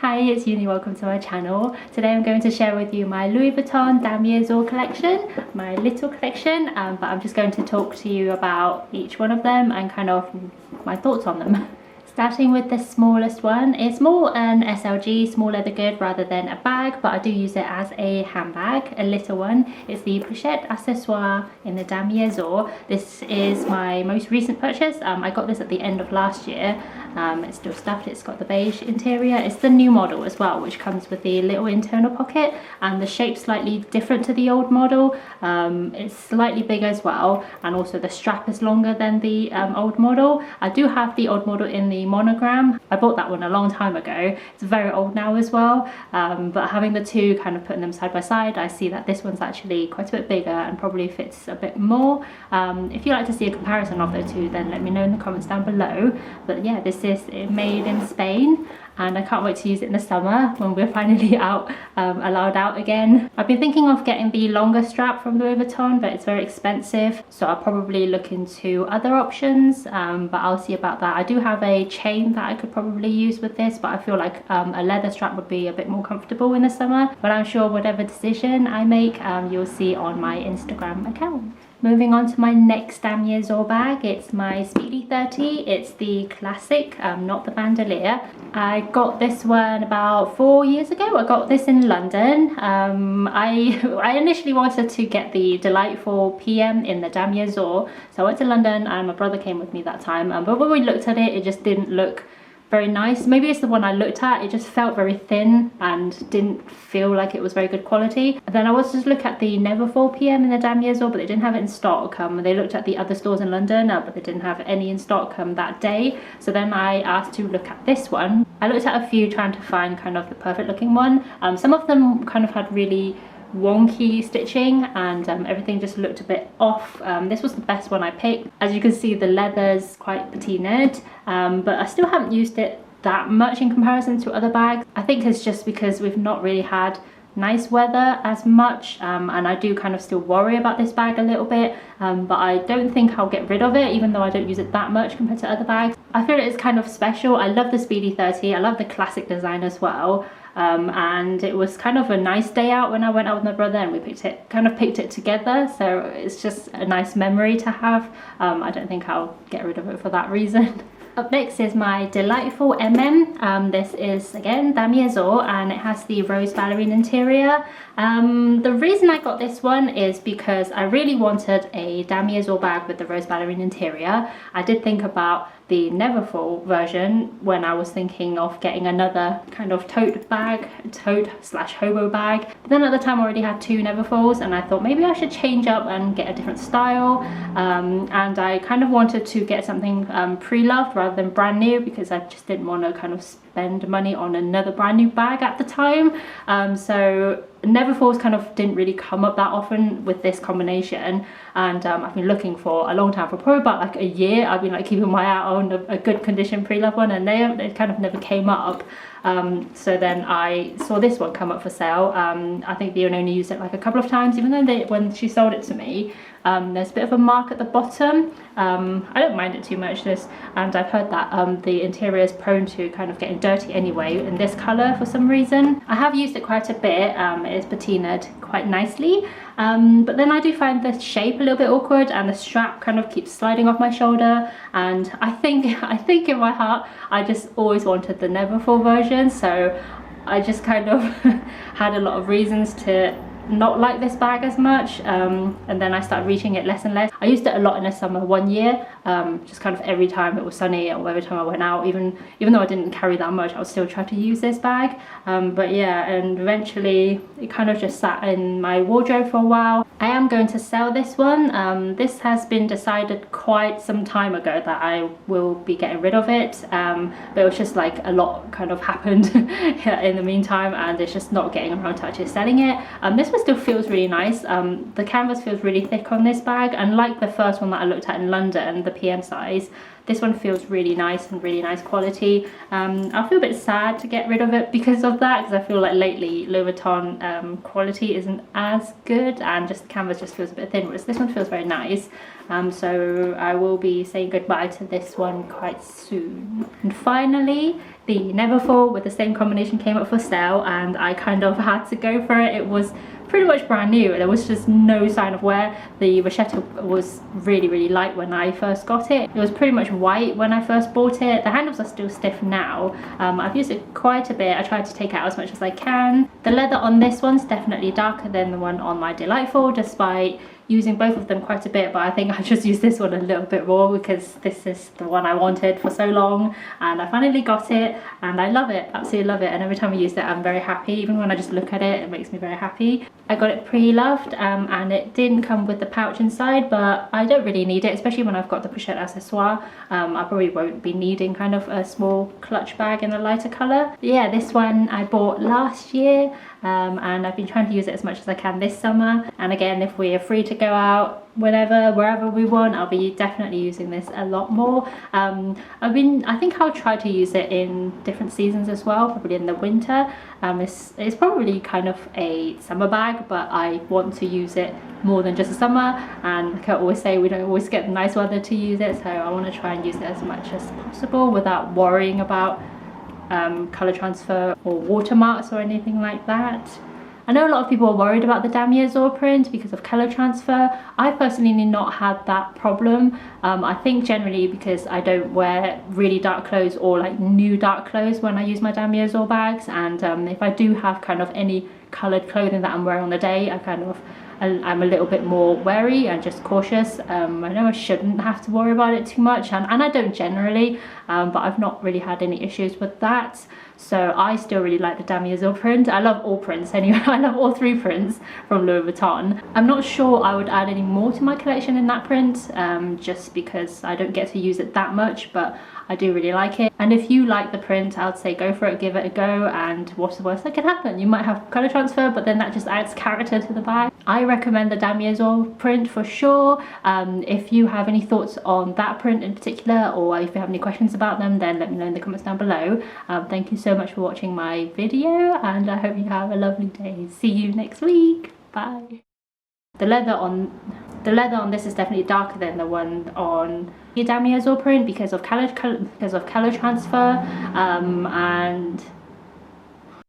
Hi, it's Uni, welcome to my channel. Today I'm going to share with you my Louis Vuitton Damier Azur collection, my little collection, but I'm just going to talk to you about each one of them and kind of my thoughts on them. Starting with the smallest one, it's more an SLG, small leather good rather than a bag, but I do use it as a handbag, a little one. It's the Pochette Accessoires in the Damier Azur. This is my most recent purchase. I got this at the end of last year. It's still stuffed, it's got the beige interior. It's the new model as well, which comes with the little internal pocket, and the shape's slightly different to the old model. It's slightly bigger as well, and also the strap is longer than the old model. I do have the old model in the monogram. I bought that one a long time ago. It's very old now as well, but having the two, kind of putting them side by side, I see that this one's actually quite a bit bigger and probably fits a bit more. If you'd like to see a comparison of the two, then let me know in the comments down below. But yeah, this is made in Spain, and I can't wait to use it in the summer when we're finally out, allowed out again. I've been thinking of getting the longer strap from Louis Vuitton, but it's very expensive, so I'll probably look into other options, but I'll see about that. I do have a chain that I could probably use with this, but I feel like a leather strap would be a bit more comfortable in the summer. But I'm sure whatever decision I make, you'll see on my Instagram account. Moving on to my next Damier Azur bag, it's my Speedy 30. It's the classic, not the bandolier. I got this one about 4 years ago. I got this in London. I initially wanted to get the Delightful PM in the Damier Azur. So I went to London and my brother came with me that time. But when we looked at it, it just didn't look very nice. Maybe it's the one I looked at, it just felt very thin and didn't feel like it was very good quality. And then I was just look at the Neverfull PM in the Damier Azur, but they didn't have it in stock. They looked at the other stores in London, but they didn't have any in stock that day. So then I asked to look at this one. I looked at a few trying to find kind of the perfect looking one. Some of them kind of had really wonky stitching, and everything just looked a bit off. This was the best one I picked. As you can see, the leather's quite patinaed, but I still haven't used it that much in comparison to other bags. I think it's just because we've not really had nice weather as much, and I do kind of still worry about this bag a little bit, but I don't think I'll get rid of it, even though I don't use it that much compared to other bags. I feel it's kind of special. I love the Speedy 30, I love the classic design as well. And it was kind of a nice day out when I went out with my brother, and we picked it together, so it's just a nice memory to have. I don't think I'll get rid of it for that reason. Up next is my Delightful MM. This is again Damier Azur, and it has the rose ballerine interior. The reason I got this one is because I really wanted a Damier Azur bag with the rose ballerine interior. I did think about the Neverfull version when I was thinking of getting another kind of tote slash hobo bag. But then at the time I already had two Neverfulls, and I thought maybe I should change up and get a different style. And I kind of wanted to get something pre-loved rather than brand new, because I just didn't want to kind of spend money on another brand new bag at the time. So Neverfulls kind of didn't really come up that often with this combination, and I've been looking for a long time, for probably about like a year. I've been like keeping my eye out on a good condition pre-loved one, and they kind of never came up. So then I saw this one come up for sale. I think they only used it like a couple of times, even though when she sold it to me, there's a bit of a mark at the bottom. I don't mind it too much, and I've heard that the interior is prone to kind of getting dirty anyway in this colour for some reason. I have used it quite a bit. It is patinaed quite nicely, but then I do find the shape a little bit awkward, and the strap kind of keeps sliding off my shoulder, and I think in my heart I just always wanted the Neverfull version, so I just kind of had a lot of reasons to not like this bag as much, and then I started reaching it less and less. I used it a lot in the summer one year, just kind of every time it was sunny or every time I went out, even though I didn't carry that much, I would still try to use this bag. But yeah, and eventually it kind of just sat in my wardrobe for a while. I am going to sell this one. This has been decided quite some time ago that I will be getting rid of it, but it was just like a lot kind of happened in the meantime, and it's just not getting around to actually selling it. This one still feels really nice. The canvas feels really thick on this bag, and like the first one that I looked at in London, the PM size, This one feels really nice and really nice quality. I feel a bit sad to get rid of it because of that, because I feel like lately Louis Vuitton quality isn't as good, and just the canvas just feels a bit thin, whereas this one feels very nice. So I will be saying goodbye to this one quite soon. And finally, the Neverfull with the same combination came up for sale, and I kind of had to go for it. It was pretty much brand new. There was just no sign of wear. The Pochette was really light when I first got it. It was pretty much white when I first bought it. The handles are still stiff now. I've used it quite a bit. I tried to take out as much as I can. The leather on this one's definitely darker than the one on my Delightful, despite using both of them quite a bit, but I think I just used this one a little bit more because this is the one I wanted for so long, and I finally got it and I love it, absolutely love it, and every time I use it I'm very happy. Even when I just look at it, it makes me very happy. I got it pre-loved and it didn't come with the pouch inside, but I don't really need it, especially when I've got the Pochette Accessoire. I probably won't be needing kind of a small clutch bag in a lighter colour. Yeah, this one I bought last year, and I've been trying to use it as much as I can this summer. And again, if we are free to go out wherever we want, I'll be definitely using this a lot more. I think I'll try to use it in different seasons as well, probably in the winter. It's probably kind of a summer bag, but I want to use it more than just the summer, and like I always say, we don't always get the nice weather to use it, so I want to try and use it as much as possible without worrying about colour transfer or watermarks or anything like that. I know a lot of people are worried about the Damier Azur print because of colour transfer. I personally not had that problem. I think generally because I don't wear really dark clothes or like new dark clothes when I use my Damier Azur bags, and if I do have kind of any coloured clothing that I'm wearing on the day, I'm a little bit more wary and just cautious. I know I shouldn't have to worry about it too much, and I don't generally, but I've not really had any issues with that. So I still really like the Damier Azur print. I love all prints anyway. I love all three prints from Louis Vuitton. I'm not sure I would add any more to my collection in that print, just because I don't get to use it that much, but I do really like it. And if you like the print, I would say go for it, give it a go, and what's the worst that could happen? You might have colour transfer, but then that just adds character to the bag. I recommend the Damier Azur print for sure. If you have any thoughts on that print in particular, or if you have any questions about them, then let me know in the comments down below. Thank you so much for watching my video, and I hope you have a lovely day. See you next week. Bye. The leather on this is definitely darker than the one on the Damier Azur print because of colour transfer, and